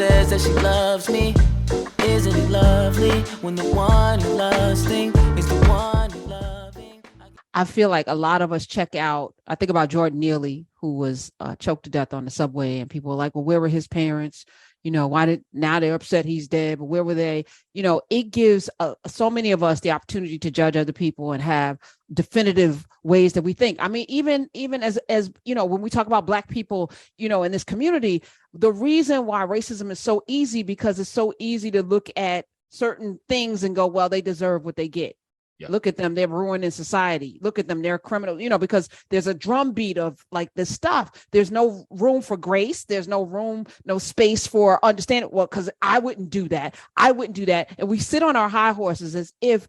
says that she loves me. Isn't it lovely when the one you loving is the one you're loving? I feel like a lot of us check out. I think about Jordan Neely, who was choked to death on the subway, and people are like, well, where were his parents? Now they're upset he's dead, but where were they? It gives so many of us the opportunity to judge other people and have definitive ways that we think. I mean, even as when we talk about Black people, in this community, the reason why racism is so easy, because it's so easy to look at certain things and go, well, they deserve what they get. Yep. Look at them, they're ruining society. Look at them, they're criminal, because there's a drumbeat of like this stuff. There's no room for grace. There's no space for understanding. Well, because I wouldn't do that. And we sit on our high horses as if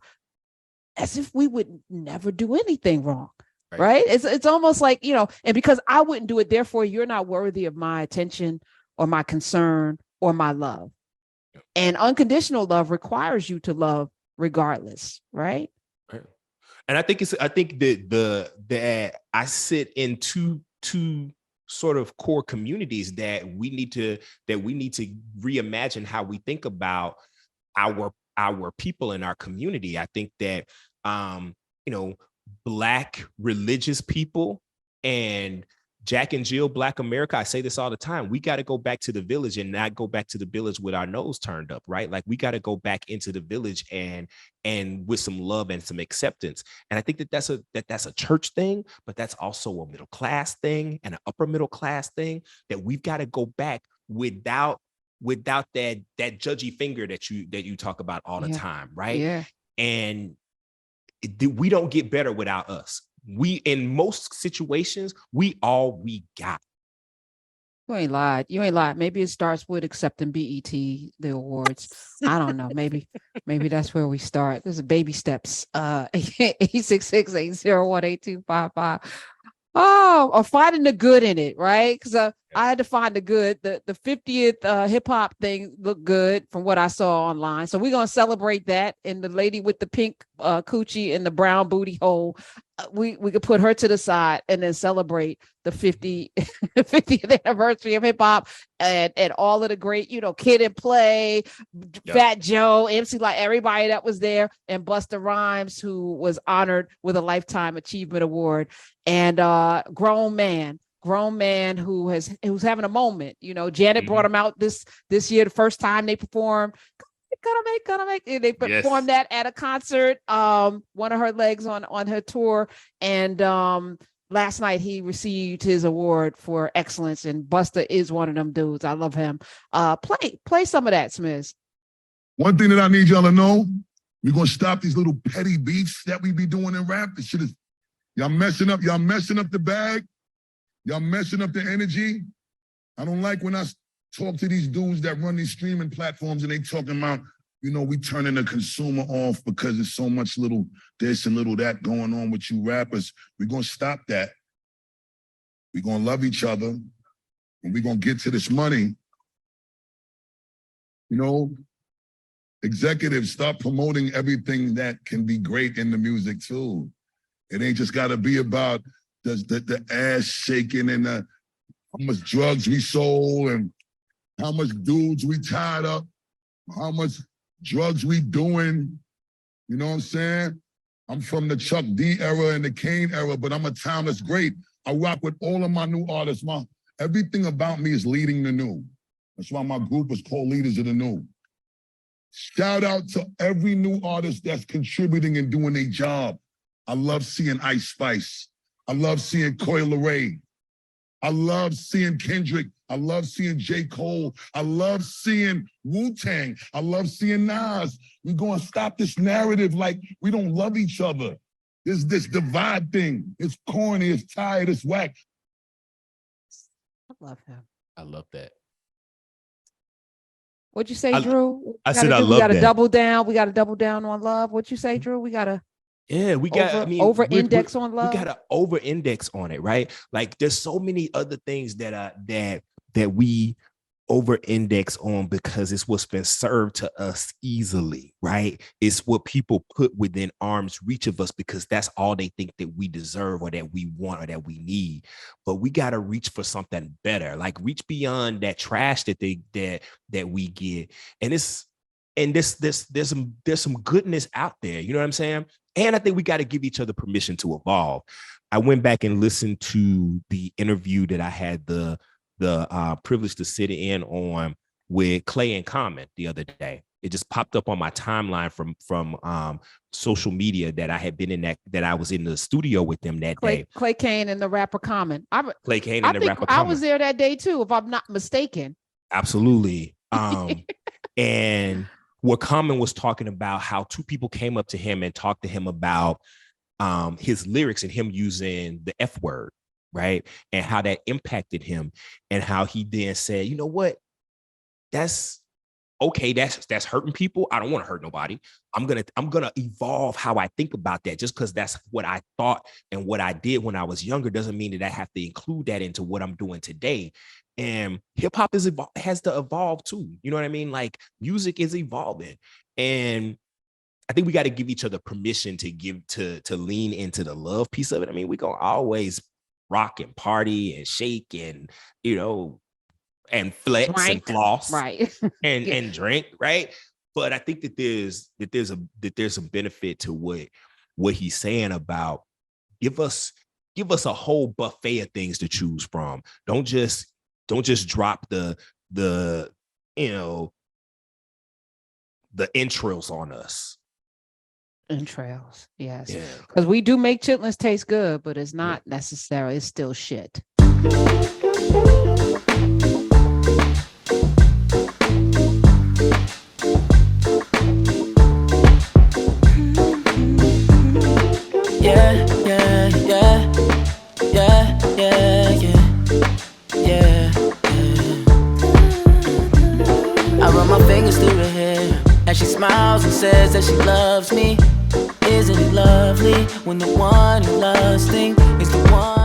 we would never do anything wrong. Right? It's almost like, and because I wouldn't do it, therefore you're not worthy of my attention or my concern or my love. Yep. And unconditional love requires you to love regardless, right? And I think that I sit in two sort of core communities that we need to reimagine how we think about our people in our community. I think that Black religious people and Jack and Jill Black America, I say this all the time, we got to go back to the village and not go back to the village with our nose turned up, right? Like we got to go back into the village and with some love and some acceptance. And I think that's a church thing, but that's also a middle class thing and an upper middle class thing that we've got to go back without that judgy finger that you talk about all the time, right? Yeah. And we don't get better without us. We, in most situations, we got. You ain't lied. Maybe it starts with accepting BET, the awards. I don't know. Maybe that's where we start. There's a baby steps. 866-801-8255. Oh, or finding the good in it, right? Because I had to find the good. The 50th hip hop thing looked good from what I saw online. So we're gonna celebrate that. And the lady with the pink coochie and the brown booty hole, we could put her to the side and then celebrate the 50th anniversary of hip hop and all of the great, Kid and Play, Fat Joe, MC Light, everybody that was there, and Busta Rhymes, who was honored with a Lifetime Achievement Award, and grown man who's having a moment. Janet brought him out this year, the first time they performed. Gonna make. They performed that at a concert. One of her legs on her tour, and last night he received his award for excellence. And Busta is one of them dudes. I love him. Play some of that, Smiz. One thing that I need y'all to know: we're gonna stop these little petty beefs that we be doing in rap. This shit is y'all messing up the bag. Y'all messing up the energy. I don't like when I talk to these dudes that run these streaming platforms and they talking about, we turning the consumer off because there's so much little this and little that going on with you rappers. We're going to stop that. We're going to love each other and we're going to get to this money. Executives, start promoting everything that can be great in the music too. It ain't just got to be about the ass shaking and how much drugs we sold and how much dudes we tied up, how much drugs we doing. You know what I'm saying? I'm from the Chuck D era and the Kane era, but I'm a timeless great. I rock with all of my new artists. Everything about me is leading the new. That's why my group is called Leaders of the New. Shout out to every new artist that's contributing and doing their job. I love seeing Ice Spice. I love seeing Coi Leray. I love seeing Kendrick. I love seeing J. Cole. I love seeing Wu-Tang. I love seeing Nas. We're going to stop this narrative like we don't love each other. This divide thing. It's corny, it's tired, it's whack. I love him. I love that. What'd you say, Drew? I said I love that. We got to double down. We got to double down on love. What'd you say, Drew? We got to... Yeah, we got over-index on love. We got to over-index on it, right? Like there's so many other things that we over-index on because it's what's been served to us easily, right? It's what people put within arm's reach of us because that's all they think that we deserve or that we want or that we need. But we got to reach for something better, like reach beyond that trash that we get. And there's some goodness out there. You know what I'm saying? And I think we got to give each other permission to evolve. I went back and listened to the interview that I had the privilege to sit in on with Clay and Common the other day. It just popped up on my timeline from social media that I had been in that I was in the studio with them that day. Clay Kane and the rapper Common. Clay Kane and the rapper I Common. was there that day too, if I'm not mistaken. Absolutely. And what Common was talking about, how two people came up to him and talked to him about his lyrics and him using the F word, right? And how that impacted him, and how he then said, you know what? That's okay. That's hurting people. I don't want to hurt nobody. I'm gonna evolve how I think about that. Just because that's what I thought and what I did when I was younger doesn't mean that I have to include that into what I'm doing today. And hip hop has to evolve too. You know what I mean? Like music is evolving, and I think we got to give each other permission to lean into the love piece of it. I mean, we gonna always rock and party and shake and, you know, and flex and floss, right? and drink, right? But I think that there's a benefit to what he's saying about give us a whole buffet of things to choose from. Don't just drop the entrails on us. Entrails, yes. Yeah. Because we do make chitlins taste good, but it's not necessary. It's still shit. I run my fingers through her hair as she smiles and says that she loves me. Isn't it lovely when the one you love is the one